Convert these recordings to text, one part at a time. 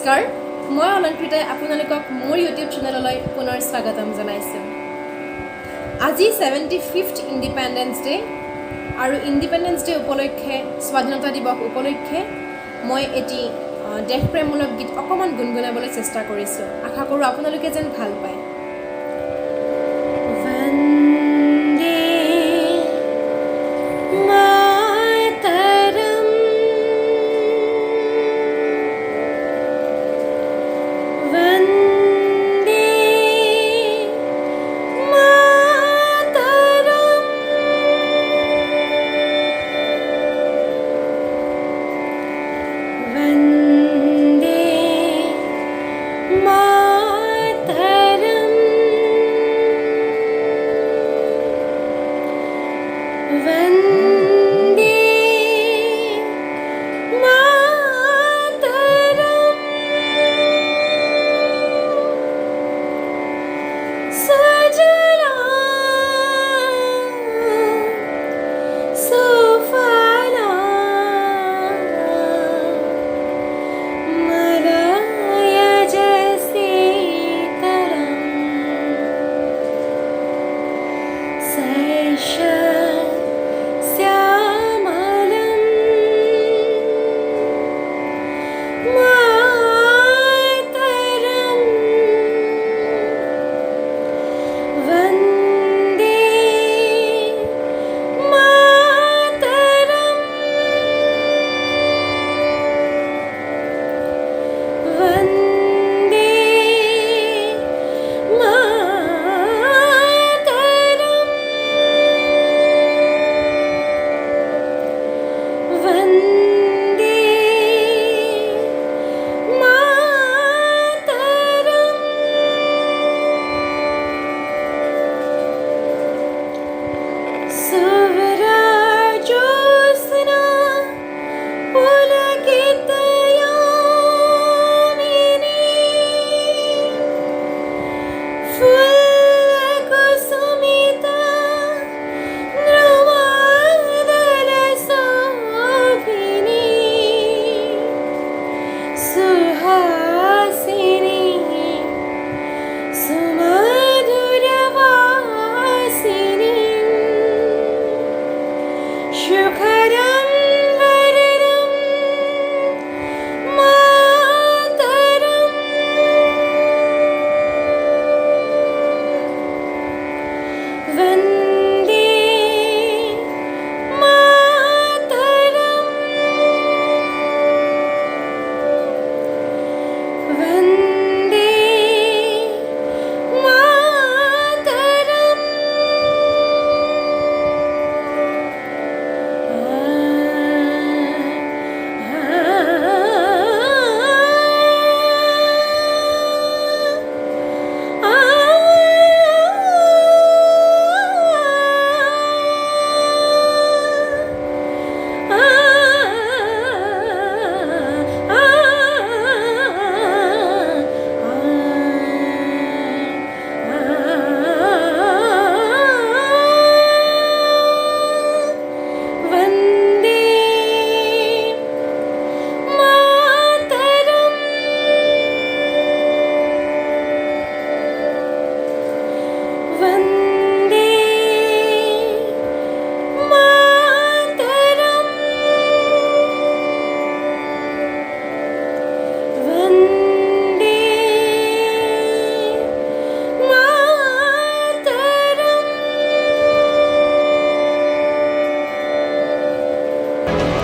নমস্কাৰ, মই অলংকৃতাই আপোনালোকক মোৰ ইউটিউব চেনেললৈ পুনৰ স্বাগতম জনাইছোঁ। আজি 75th ইণ্ডিপেণ্ডেন্স ডে আৰু ইণ্ডিপেণ্ডেন্স ডে উপলক্ষে স্বাধীনতা দিৱস উপলক্ষে মই এটি দেশপ্ৰেমমূলক গীত অকণমান গুণগুণাবলৈ চেষ্টা কৰিছোঁ। আশা কৰোঁ আপোনালোকে যেন ভাল পায়।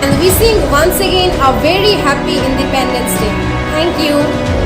And wishing once again a very happy Independence Day. Thank you.